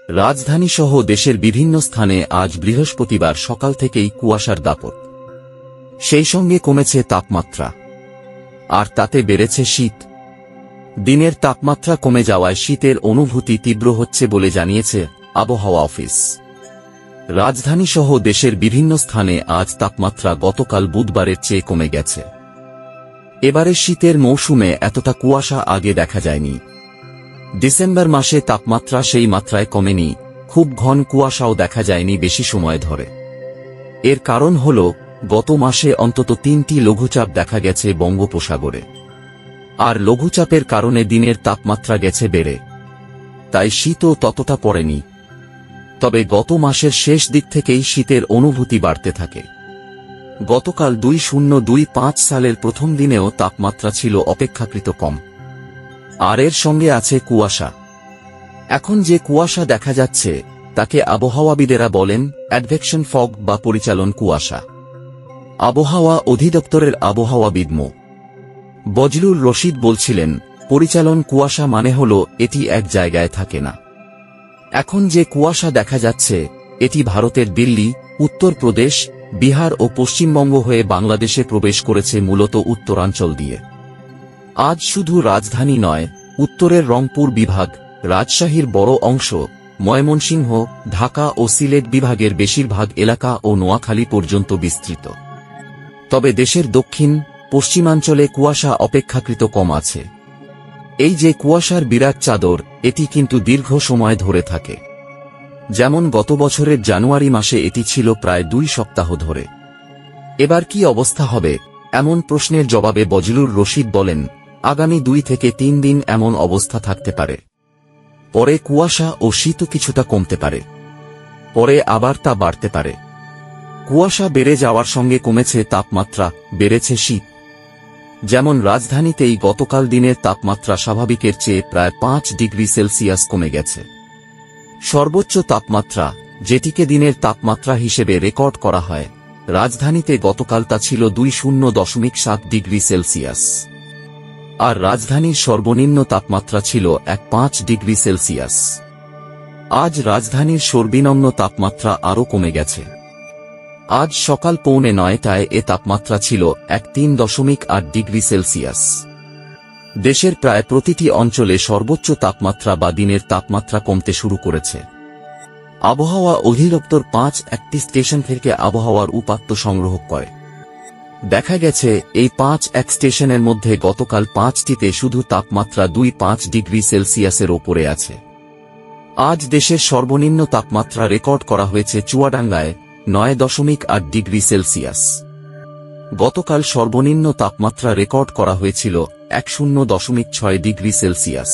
রাজধানীসহ দেশের বিভিন্ন স্থানে আজ বৃহস্পতিবার সকাল থেকেই কুয়াশার দাপট। সেই সঙ্গে কমেছে তাপমাত্রা, আর তাতে বেড়েছে শীত। দিনের তাপমাত্রা কমে যাওয়ায় শীতের অনুভূতি তীব্র হচ্ছে বলে জানিয়েছে আবহাওয়া অফিস। রাজধানীসহ দেশের বিভিন্ন স্থানে আজ তাপমাত্রা গতকাল বুধবারের চেয়ে কমে গেছে। এবারে শীতের মৌসুমে এতটা কুয়াশা আগে দেখা যায়নি। ডিসেম্বর মাসে তাপমাত্রা সেই মাত্রায় কমেনি, খুব ঘন কুয়াশাও দেখা যায়নি বেশি সময় ধরে। এর কারণ হল গত মাসে অন্তত 3টি লঘুচাপ দেখা গেছে বঙ্গোপসাগরে, আর লঘুচাপের কারণে দিনের তাপমাত্রা গেছে বেড়ে, তাই শীতও ততটা পড়েনি। তবে গত মাসের শেষ দিক থেকেই শীতের অনুভূতি বাড়তে থাকে। গতকাল 2025 সালের প্রথম দিনেও তাপমাত্রা ছিল অপেক্ষাকৃত কম, আর এর সঙ্গে আছে কুয়াশা। এখন যে কুয়াশা দেখা যাচ্ছে তাকে আবহাওয়াবিদেরা বলেন অ্যাডভেকশন ফগ বা পরিচালন কুয়াশা। আবহাওয়া অধিদপ্তরের আবহাওয়াবিদ মো. বজলুর রশিদ বলছিলেন, পরিচালন কুয়াশা মানে হল এটি এক জায়গায় থাকে না। এখন যে কুয়াশা দেখা যাচ্ছে এটি ভারতের দিল্লি, উত্তরপ্রদেশ, বিহার ও পশ্চিমবঙ্গ হয়ে বাংলাদেশে প্রবেশ করেছে মূলত উত্তরাঞ্চল দিয়ে। আজ শুধু রাজধানী নয়, উত্তরের রংপুর বিভাগ, রাজশাহীর বড় অংশ, ময়মনসিংহ, ঢাকা ও সিলেট বিভাগের বেশিরভাগ এলাকা ও নোয়াখালী পর্যন্ত বিস্তৃত। তবে দেশের দক্ষিণ পশ্চিমাঞ্চলে কুয়াশা অপেক্ষাকৃত কম আছে। এই যে কুয়াশার বিরাট চাদর, এটি কিন্তু দীর্ঘ সময় ধরে থাকে। যেমন গত বছরের জানুয়ারি মাসে এটি ছিল প্রায় 2 সপ্তাহ ধরে। এবার কি অবস্থা হবে, এমন প্রশ্নের জবাবে বজলুর রশিদ বলেন, আগামী 2 থেকে 3 দিন এমন অবস্থা থাকতে পারে। পরে কুয়াশা ও শীত কিছুটা কমতে পারে, পরে আবার তা বাড়তে পারে। কুয়াশা বেড়ে যাওয়ার সঙ্গে কমেছে তাপমাত্রা, বেড়েছে শীত। যেমন রাজধানীতেই গতকাল দিনের তাপমাত্রা স্বাভাবিকের চেয়ে প্রায় 5 ডিগ্রি সেলসিয়াস কমে গেছে। সর্বোচ্চ তাপমাত্রা, যেটিকে দিনের তাপমাত্রা হিসেবে রেকর্ড করা হয়, রাজধানীতে গতকাল তা ছিল 20.7 ডিগ্রি সেলসিয়াস, আর রাজধানীর সর্বনিম্ন তাপমাত্রা ছিল 5 ডিগ্রি সেলসিয়াস। আজ রাজধানীর সর্বনিম্ন তাপমাত্রা আরও কমে গেছে। আজ সকাল 8:45টায় এ তাপমাত্রা ছিল 3.8 ডিগ্রি সেলসিয়াস। দেশের প্রায় প্রতিটি অঞ্চলে সর্বোচ্চ তাপমাত্রা বা দিনের তাপমাত্রা কমতে শুরু করেছে। আবহাওয়া অধিদপ্তর 5টি স্টেশন থেকে আবহাওয়ার উপাত্ত সংগ্রহ করে। দেখা গেছে এই 5 স্টেশনের মধ্যে গতকাল 5টিতে শুধু তাপমাত্রা 2-5 ডিগ্রি সেলসিয়াসের ওপরে আছে। আজ দেশের সর্বনিম্ন তাপমাত্রা রেকর্ড করা হয়েছে চুয়াডাঙ্গায় 9.8 ডিগ্রি সেলসিয়াস। গতকাল সর্বনিম্ন তাপমাত্রা রেকর্ড করা হয়েছিল 10.6 ডিগ্রি সেলসিয়াস।